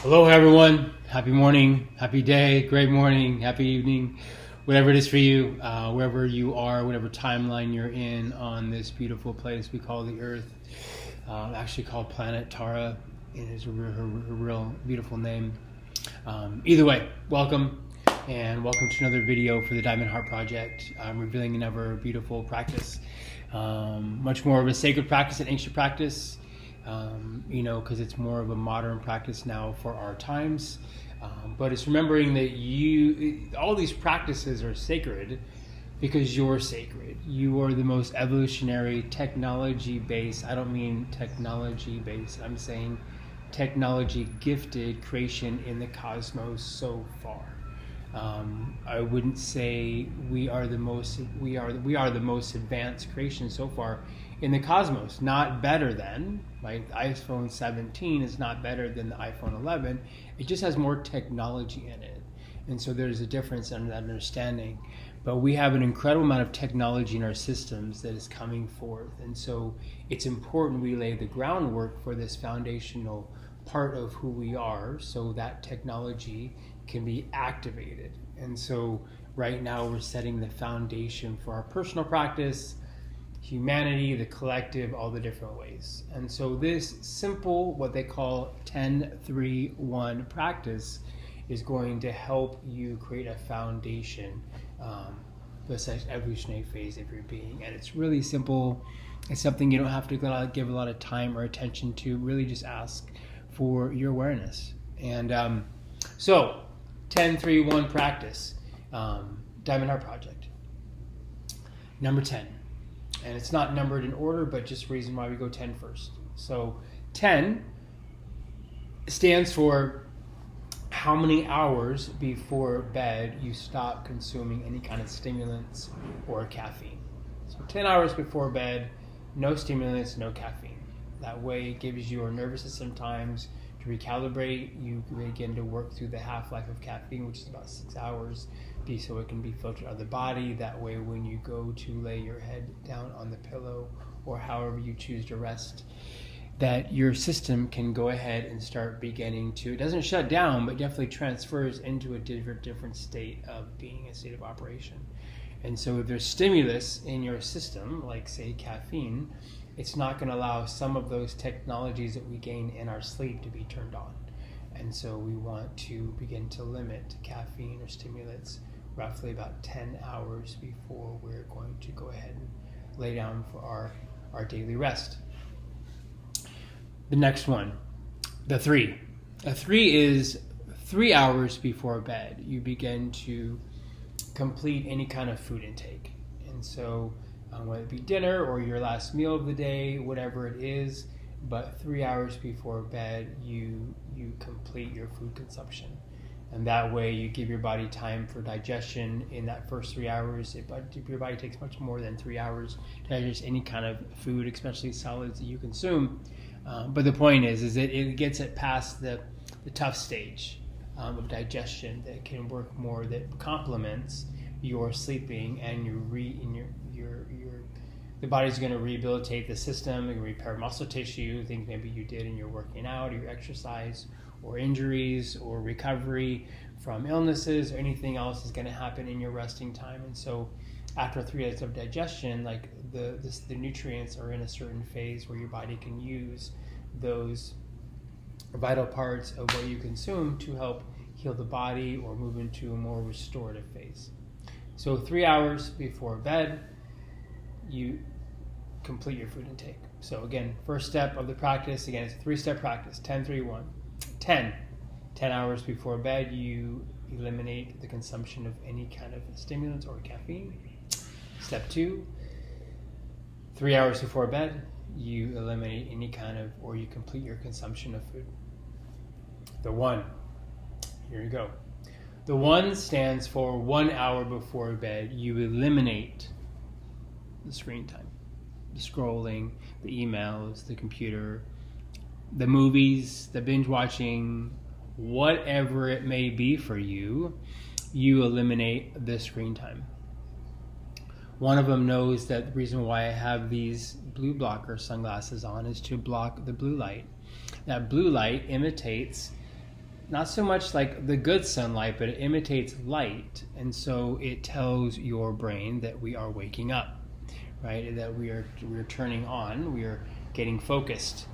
Hello, everyone. Happy morning, happy day, great morning, happy evening, whatever it is for you, wherever you are, whatever timeline you're in on this beautiful place we call the Earth, actually called Planet Tara. It is her real beautiful name. Either way, welcome, and welcome to another video for the Diamond Heart Project. I'm revealing another beautiful practice, much more of a sacred practice, an ancient practice. Because it's more of a modern practice now for our times. But it's remembering that all these practices are sacred because you're sacred. You are the most evolutionary, technology-based, I don't mean technology-based, I'm saying technology-gifted creation in the cosmos so far. I wouldn't say we are the most advanced creation so far in the cosmos. Not better than, like, the iPhone 17 is not better than the iPhone 11. It just has more technology in it, and so there's a difference in that understanding. But we have an incredible amount of technology in our systems that is coming forth, and so it's important we lay the groundwork for this foundational part of who we are, so that technology can be activated. And so right now we're setting the foundation for our personal practice, humanity, the collective, all the different ways. And so this simple, what they call 10-3-1 practice is going to help you create a foundation for such evolutionary phase of your being. And it's really simple. It's something you don't have to give a lot of time or attention to. Really just ask for your awareness. And so 10-3-1 practice, Diamond Heart Project. Number 10. And it's not numbered in order, but just reason why we go 10 first. So 10 stands for how many hours before bed you stop consuming any kind of stimulants or caffeine. So 10 hours before bed, no stimulants, no caffeine. That way it gives your nervous system times to recalibrate. You begin to work through the half-life of caffeine, which is about 6 hours, so it can be filtered out of the body. That way when you go to lay your head down on the pillow or however you choose to rest, that your system can go ahead and start beginning to, it doesn't shut down, but definitely transfers into a different state of being, a state of operation. And so if there's stimulus in your system, like say caffeine, it's not going to allow some of those technologies that we gain in our sleep to be turned on. And so we want to begin to limit caffeine or stimulants roughly about 10 hours before we're going to go ahead and lay down for our daily rest. The next one, the 3. A 3 is 3 hours before bed. You begin to complete any kind of food intake. And so whether it be dinner or your last meal of the day, whatever it is, but 3 hours before bed, you complete your food consumption. And that way you give your body time for digestion in that first 3 hours. If your body takes much more than 3 hours to digest any kind of food, especially solids that you consume. But the point is that it gets it past the tough stage of digestion that can work more, that complements your sleeping, and the body's going to rehabilitate the system and repair muscle tissue, things maybe you did in your working out, or your exercise, or injuries, or recovery from illnesses, or anything else is going to happen in your resting time. And so after 3 days of digestion, like the nutrients are in a certain phase where your body can use those vital parts of what you consume to help heal the body or move into a more restorative phase. So 3 hours before bed, you complete your food intake. So again, first step of the practice, again, it's a 3-step practice, 10-3-1. 10 hours before bed, you eliminate the consumption of any kind of stimulants or caffeine. Step 2, 3 hours before bed, you eliminate any kind of, or you complete your consumption of food. The 1, here you go. The 1 stands for 1 hour before bed, you eliminate the screen time, the scrolling, the emails, the computer, the movies, the binge watching, whatever it may be for you, you eliminate the screen time. One of them knows that the reason why I have these blue blocker sunglasses on is to block the blue light. That blue light imitates not so much like the good sunlight, but it imitates light, and so it tells your brain that we are waking up, right? That we're turning on, we are getting focused,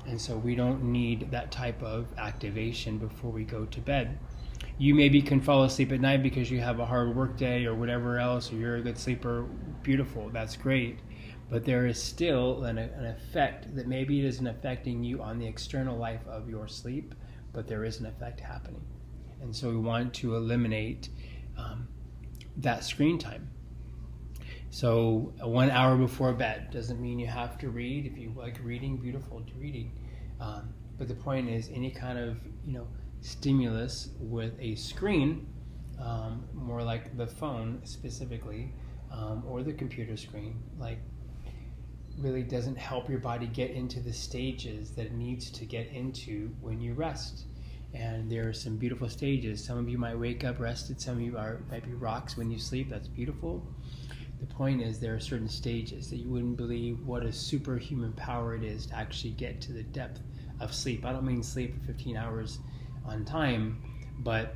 and so we don't need that type of activation before we go to bed. You maybe can fall asleep at night because you have a hard work day or whatever else, or you're a good sleeper. Beautiful, that's great. But there is still an effect that maybe it isn't affecting you on the external life of your sleep, but there is an effect happening. And so we want to eliminate that screen time. So 1 hour before bed doesn't mean you have to read. If you like reading, beautiful, to reading. But the point is, any kind of stimulus with a screen, more like the phone specifically, or the computer screen, like, really doesn't help your body get into the stages that it needs to get into when you rest. And there are some beautiful stages. Some of you might wake up rested, some of you might be rocks when you sleep. That's beautiful. The point is, there are certain stages that you wouldn't believe what a superhuman power it is to actually get to the depth of sleep. I don't mean sleep for 15 hours on time, but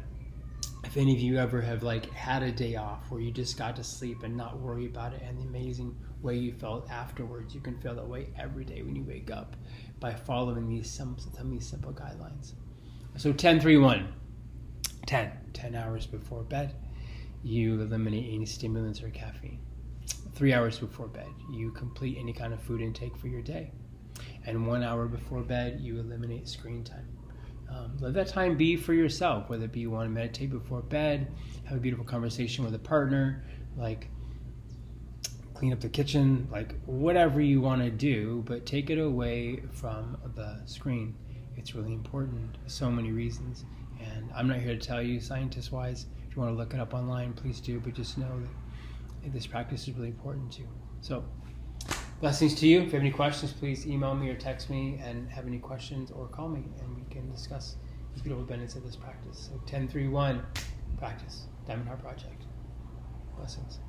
if any of you ever have had a day off where you just got to sleep and not worry about it, and the amazing way you felt afterwards, you can feel that way every day when you wake up by following some of these simple guidelines. So 10-3-1, 10 hours before bed, you eliminate any stimulants or caffeine. 3 hours before bed, you complete any kind of food intake for your day. And 1 hour before bed, you eliminate screen time. Let that time be for yourself, whether it be you want to meditate before bed, have a beautiful conversation with a partner, clean up the kitchen, whatever you want to do, but take it away from the screen. It's really important for so many reasons. And I'm not here to tell you scientist-wise. If you want to look it up online, please do, but just know that this practice is really important too. So, blessings to you. If you have any questions, please email me or text me, and have any questions, or call me, and we can discuss the beautiful benefits of this practice. So 10-3-1 practice, Diamond Heart Project. Blessings.